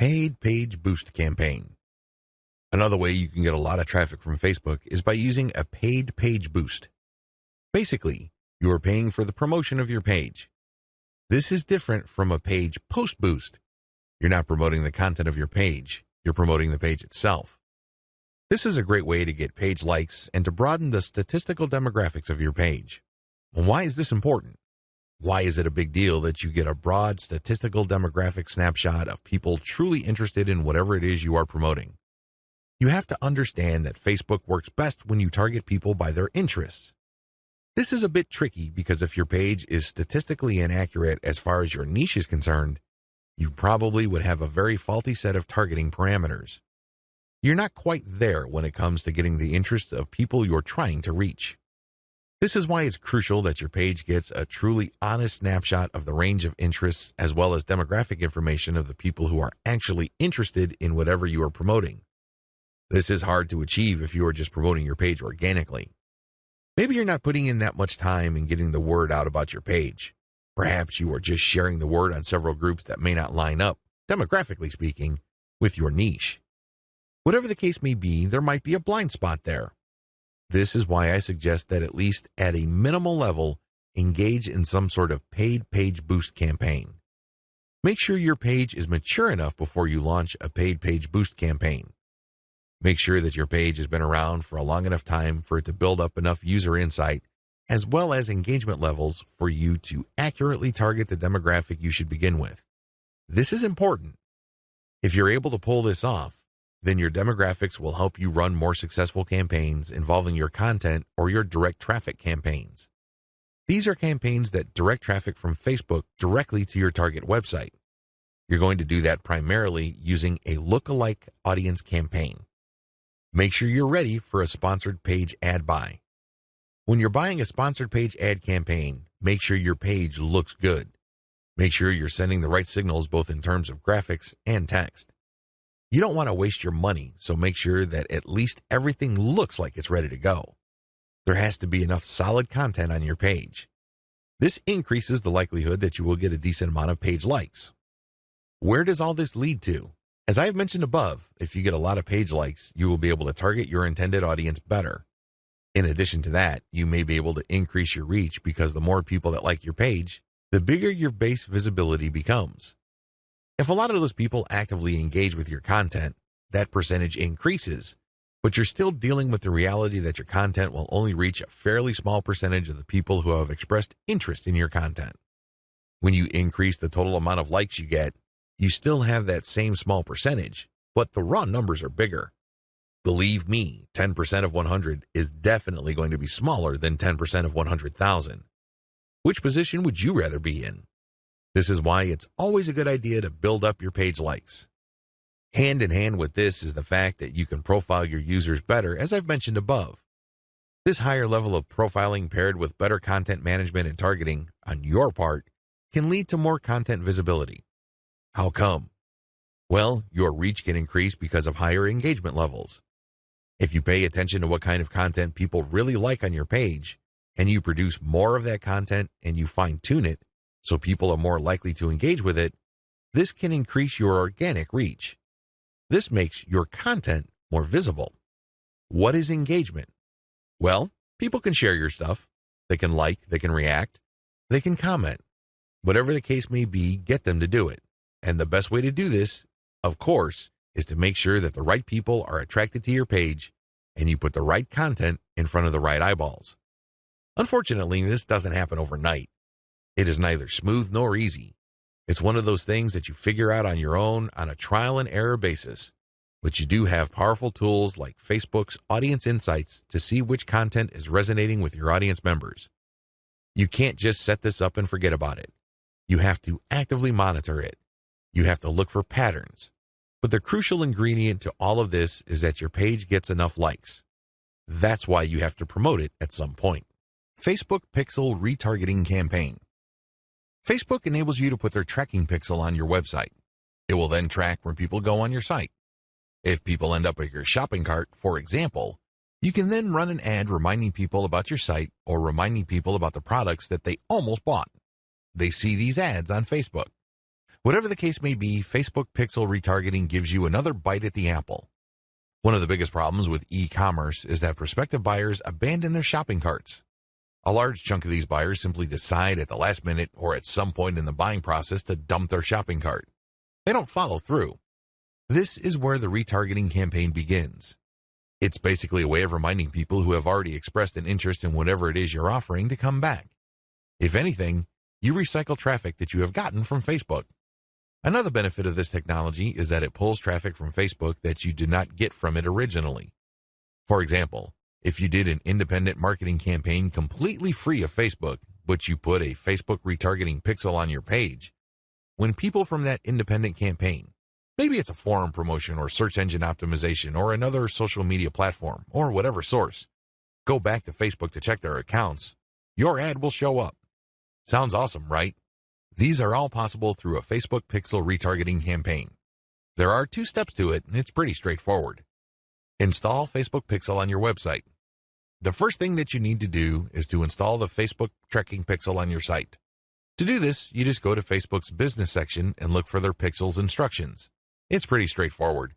Paid Page Boost Campaign. Another way you can get a lot of traffic from Facebook is by using a paid page boost. Basically, you are paying for the promotion of your page. This is different from a page post boost. You're not promoting the content of your page, you're promoting the page itself. This is a great way to get page likes and to broaden the statistical demographics of your page. And why is this important? Why is it a big deal that you get a broad statistical demographic snapshot of people truly interested in whatever it is you are promoting? You have to understand that Facebook works best when you target people by their interests. This is a bit tricky because if your page is statistically inaccurate as far as your niche is concerned, you probably would have a very faulty set of targeting parameters. You're not quite there when it comes to getting the interests of people you're trying to reach. This is why it's crucial that your page gets a truly honest snapshot of the range of interests as well as demographic information of the people who are actually interested in whatever you are promoting. This is hard to achieve if you are just promoting your page organically. Maybe you're not putting in that much time in getting the word out about your page. Perhaps you are just sharing the word on several groups that may not line up, demographically speaking, with your niche. Whatever the case may be, there might be a blind spot there. This is why I suggest that at least at a minimal level, engage in some sort of paid page boost campaign. Make sure your page is mature enough before you launch a paid page boost campaign. Make sure that your page has been around for a long enough time for it to build up enough user insight as well as engagement levels for you to accurately target the demographic you should begin with. This is important. If you're able to pull this off, then your demographics will help you run more successful campaigns involving your content or your direct traffic campaigns. These are campaigns that direct traffic from Facebook directly to your target website. You're going to do that primarily using a lookalike audience campaign. Make sure you're ready for a sponsored page ad buy. When you're buying a sponsored page ad campaign, make sure your page looks good. Make sure you're sending the right signals both in terms of graphics and text. You don't want to waste your money, so make sure that at least everything looks like it's ready to go. There has to be enough solid content on your page. This increases the likelihood that you will get a decent amount of page likes. Where does all this lead to? As I have mentioned above, if you get a lot of page likes, you will be able to target your intended audience better. In addition to that, you may be able to increase your reach because the more people that like your page, the bigger your base visibility becomes. If a lot of those people actively engage with your content, that percentage increases, but you're still dealing with the reality that your content will only reach a fairly small percentage of the people who have expressed interest in your content. When you increase the total amount of likes you get, you still have that same small percentage, but the raw numbers are bigger. Believe me, 10% of 100 is definitely going to be smaller than 10% of 100,000. Which position would you rather be in? This is why it's always a good idea to build up your page likes. Hand in hand with this is the fact that you can profile your users better, as I've mentioned above. This higher level of profiling paired with better content management and targeting on your part can lead to more content visibility. How come? Well, your reach can increase because of higher engagement levels. If you pay attention to what kind of content people really like on your page, and you produce more of that content and you fine-tune it so people are more likely to engage with it, this can increase your organic reach. This makes your content more visible. What is engagement? Well, people can share your stuff. They can like, they can react, they can comment. Whatever the case may be, get them to do it. And the best way to do this, of course, is to make sure that the right people are attracted to your page and you put the right content in front of the right eyeballs. Unfortunately, this doesn't happen overnight. It is neither smooth nor easy. It's one of those things that you figure out on your own on a trial and error basis. But you do have powerful tools like Facebook's Audience Insights to see which content is resonating with your audience members. You can't just set this up and forget about it. You have to actively monitor it. You have to look for patterns. But the crucial ingredient to all of this is that your page gets enough likes. That's why you have to promote it at some point. Facebook Pixel Retargeting Campaign. Facebook enables you to put their tracking pixel on your website. It will then track where people go on your site. If people end up at your shopping cart, for example, you can then run an ad reminding people about your site or reminding people about the products that they almost bought. They see these ads on Facebook. Whatever the case may be, Facebook pixel retargeting gives you another bite at the apple. One of the biggest problems with e-commerce is that prospective buyers abandon their shopping carts. A large chunk of these buyers simply decide at the last minute or at some point in the buying process to dump their shopping cart. They don't follow through. This is where the retargeting campaign begins. It's basically a way of reminding people who have already expressed an interest in whatever it is you're offering to come back. If anything, you recycle traffic that you have gotten from Facebook. Another benefit of this technology is that it pulls traffic from Facebook that you did not get from it originally. For example, if you did an independent marketing campaign completely free of Facebook, but you put a Facebook retargeting pixel on your page, when people from that independent campaign, maybe it's a forum promotion or search engine optimization or another social media platform or whatever source, go back to Facebook to check their accounts, your ad will show up. Sounds awesome, right? These are all possible through a Facebook pixel retargeting campaign. There are 2 steps to it, and it's pretty straightforward. Install Facebook Pixel on your website. The first thing that you need to do is to install the Facebook tracking pixel on your site. To do this, you just go to Facebook's business section and look for their pixels instructions. It's pretty straightforward.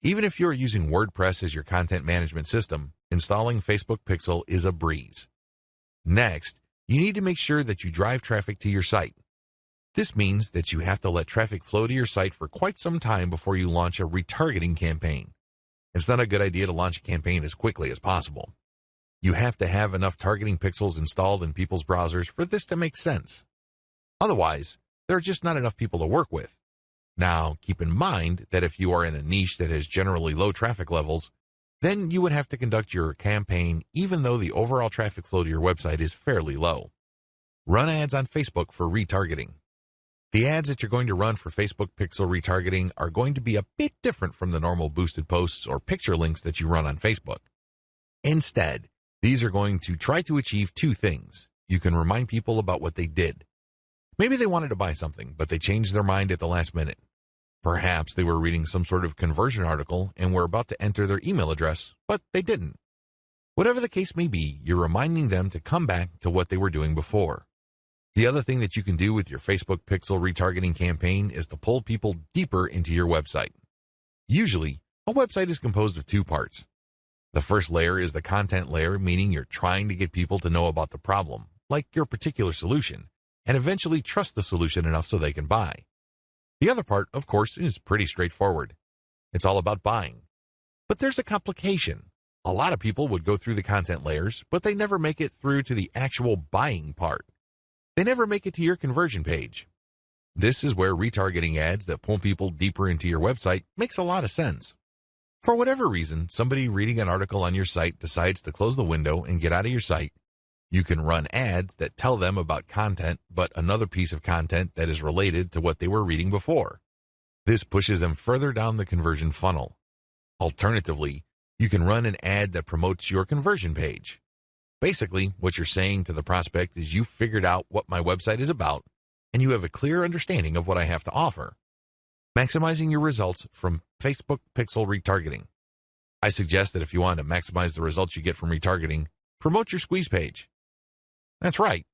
Even if you're using WordPress as your content management system, installing Facebook Pixel is a breeze. Next, you need to make sure that you drive traffic to your site. This means that you have to let traffic flow to your site for quite some time before you launch a retargeting campaign. It's not a good idea to launch a campaign as quickly as possible. You have to have enough targeting pixels installed in people's browsers for this to make sense. Otherwise, there are just not enough people to work with. Now, keep in mind that if you are in a niche that has generally low traffic levels, then you would have to conduct your campaign even though the overall traffic flow to your website is fairly low. Run ads on Facebook for retargeting. The ads that you're going to run for Facebook pixel retargeting are going to be a bit different from the normal boosted posts or picture links that you run on Facebook. Instead, these are going to try to achieve 2 things. You can remind people about what they did. Maybe they wanted to buy something, but they changed their mind at the last minute. Perhaps they were reading some sort of conversion article and were about to enter their email address, but they didn't. Whatever the case may be, you're reminding them to come back to what they were doing before. The other thing that you can do with your Facebook pixel retargeting campaign is to pull people deeper into your website. Usually, a website is composed of 2 parts. The first layer is the content layer, meaning you're trying to get people to know about the problem, like your particular solution, and eventually trust the solution enough so they can buy. The other part, of course, is pretty straightforward. It's all about buying. But there's a complication. A lot of people would go through the content layers, but they never make it through to the actual buying part. They never make it to your conversion page. This is where retargeting ads that pull people deeper into your website makes a lot of sense. For whatever reason, somebody reading an article on your site decides to close the window and get out of your site. You can run ads that tell them about content, but another piece of content that is related to what they were reading before. This pushes them further down the conversion funnel. Alternatively, you can run an ad that promotes your conversion page. Basically, what you're saying to the prospect is you've figured out what my website is about, and you have a clear understanding of what I have to offer. Maximizing your results from Facebook pixel retargeting. I suggest that if you want to maximize the results you get from retargeting, promote your squeeze page. That's right.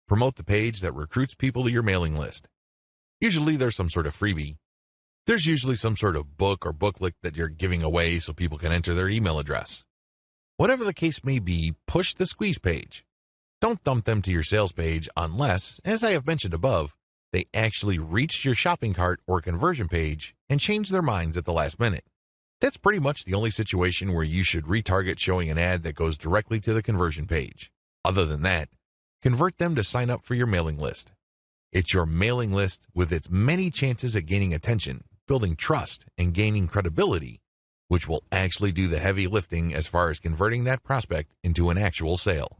Promote the page that recruits people to your mailing list. Usually there's some sort of freebie. There's usually some sort of book or booklet that you're giving away so people can enter their email address. Whatever the case may be, push the squeeze page. Don't dump them to your sales page unless, as I have mentioned above, they actually reached your shopping cart or conversion page and changed their minds at the last minute. That's pretty much the only situation where you should retarget showing an ad that goes directly to the conversion page. Other than that, convert them to sign up for your mailing list. It's your mailing list with its many chances at gaining attention, building trust, and gaining credibility, which will actually do the heavy lifting as far as converting that prospect into an actual sale.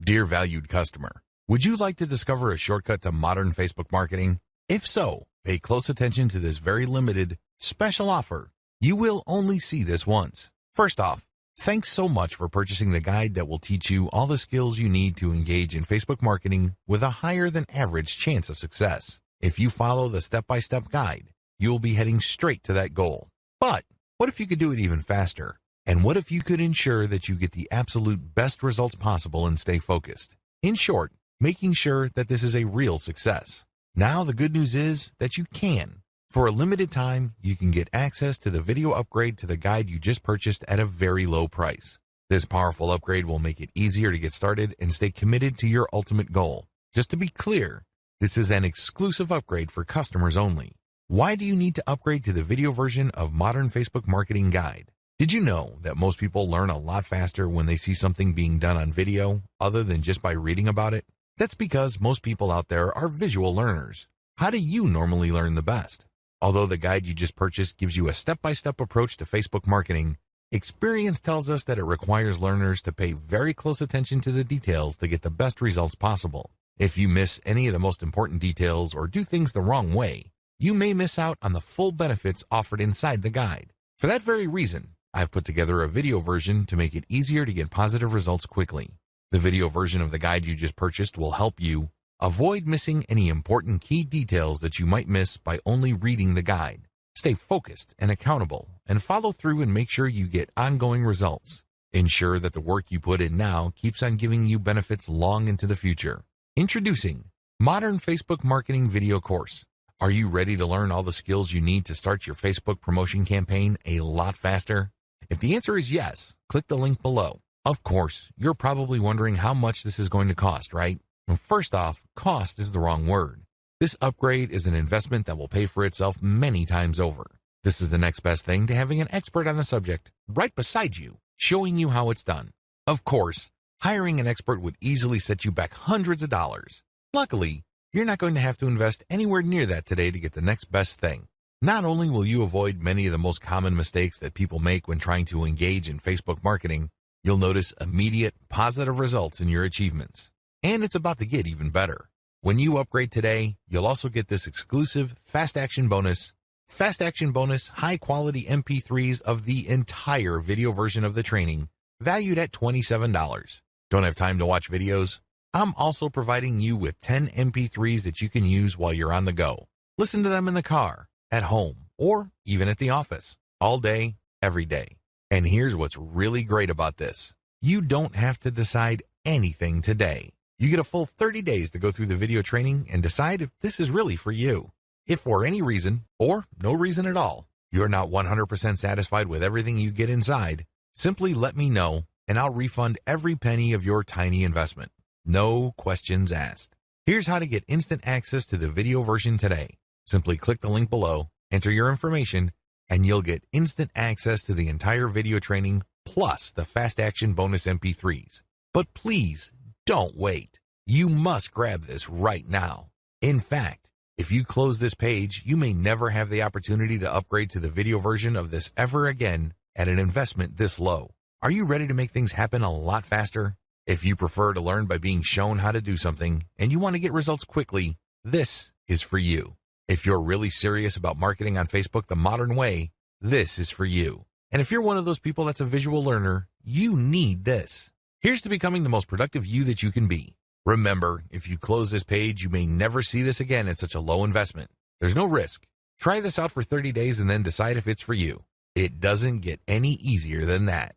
Dear valued customer, would you like to discover a shortcut to modern Facebook marketing? If so, pay close attention to this very limited, special offer. You will only see this once. First off, thanks so much for purchasing the guide that will teach you all the skills you need to engage in Facebook marketing with a higher than average chance of success. If you follow the step-by-step guide, you will be heading straight to that goal. But what if you could do it even faster? And what if you could ensure that you get the absolute best results possible and stay focused? In short, making sure that this is a real success. Now the good news is that you can. For a limited time, you can get access to the video upgrade to the guide you just purchased at a very low price. This powerful upgrade will make it easier to get started and stay committed to your ultimate goal. Just to be clear, this is an exclusive upgrade for customers only. Why do you need to upgrade to the video version of Modern Facebook Marketing Guide? Did you know that most people learn a lot faster when they see something being done on video other than just by reading about it? That's because most people out there are visual learners. How do you normally learn the best? Although the guide you just purchased gives you a step-by-step approach to Facebook marketing, experience tells us that it requires learners to pay very close attention to the details to get the best results possible. If you miss any of the most important details or do things the wrong way, you may miss out on the full benefits offered inside the guide. For that very reason, I've put together a video version to make it easier to get positive results quickly. The video version of the guide you just purchased will help you avoid missing any important key details that you might miss by only reading the guide. Stay focused and accountable and follow through and make sure you get ongoing results. Ensure that the work you put in now keeps on giving you benefits long into the future. Introducing Modern Facebook Marketing Video Course. Are you ready to learn all the skills you need to start your Facebook promotion campaign a lot faster? If the answer is yes, click the link below. Of course, you're probably wondering how much this is going to cost, right? First off, cost is the wrong word. This upgrade is an investment that will pay for itself many times over. This is the next best thing to having an expert on the subject right beside you, showing you how it's done. Of course, hiring an expert would easily set you back hundreds of dollars. Luckily, you're not going to have to invest anywhere near that today to get the next best thing. Not only will you avoid many of the most common mistakes that people make when trying to engage in Facebook marketing, you'll notice immediate positive results in your achievements. And it's about to get even better. When you upgrade today, you'll also get this exclusive Fast Action Bonus high-quality MP3s of the entire video version of the training, valued at $27. Don't have time to watch videos? I'm also providing you with 10 MP3s that you can use while you're on the go. Listen to them in the car, at home, or even at the office, all day, every day. And here's what's really great about this. You don't have to decide anything today. You get a full 30 days to go through the video training and decide if this is really for you. If for any reason, or no reason at all, you're not 100% satisfied with everything you get inside, simply let me know and I'll refund every penny of your tiny investment. No questions asked. Here's how to get instant access to the video version today. Simply click the link below, enter your information, and you'll get instant access to the entire video training plus the Fast Action Bonus MP3s. But please, don't wait. You must grab this right now. In fact, if you close this page, you may never have the opportunity to upgrade to the video version of this ever again at an investment this low. Are you ready to make things happen a lot faster? If you prefer to learn by being shown how to do something and you want to get results quickly, this is for you. If you're really serious about marketing on Facebook the modern way, this is for you. And if you're one of those people that's a visual learner, you need this. Here's to becoming the most productive you that you can be. Remember, if you close this page, you may never see this again at such a low investment. There's no risk. Try this out for 30 days and then decide if it's for you. It doesn't get any easier than that.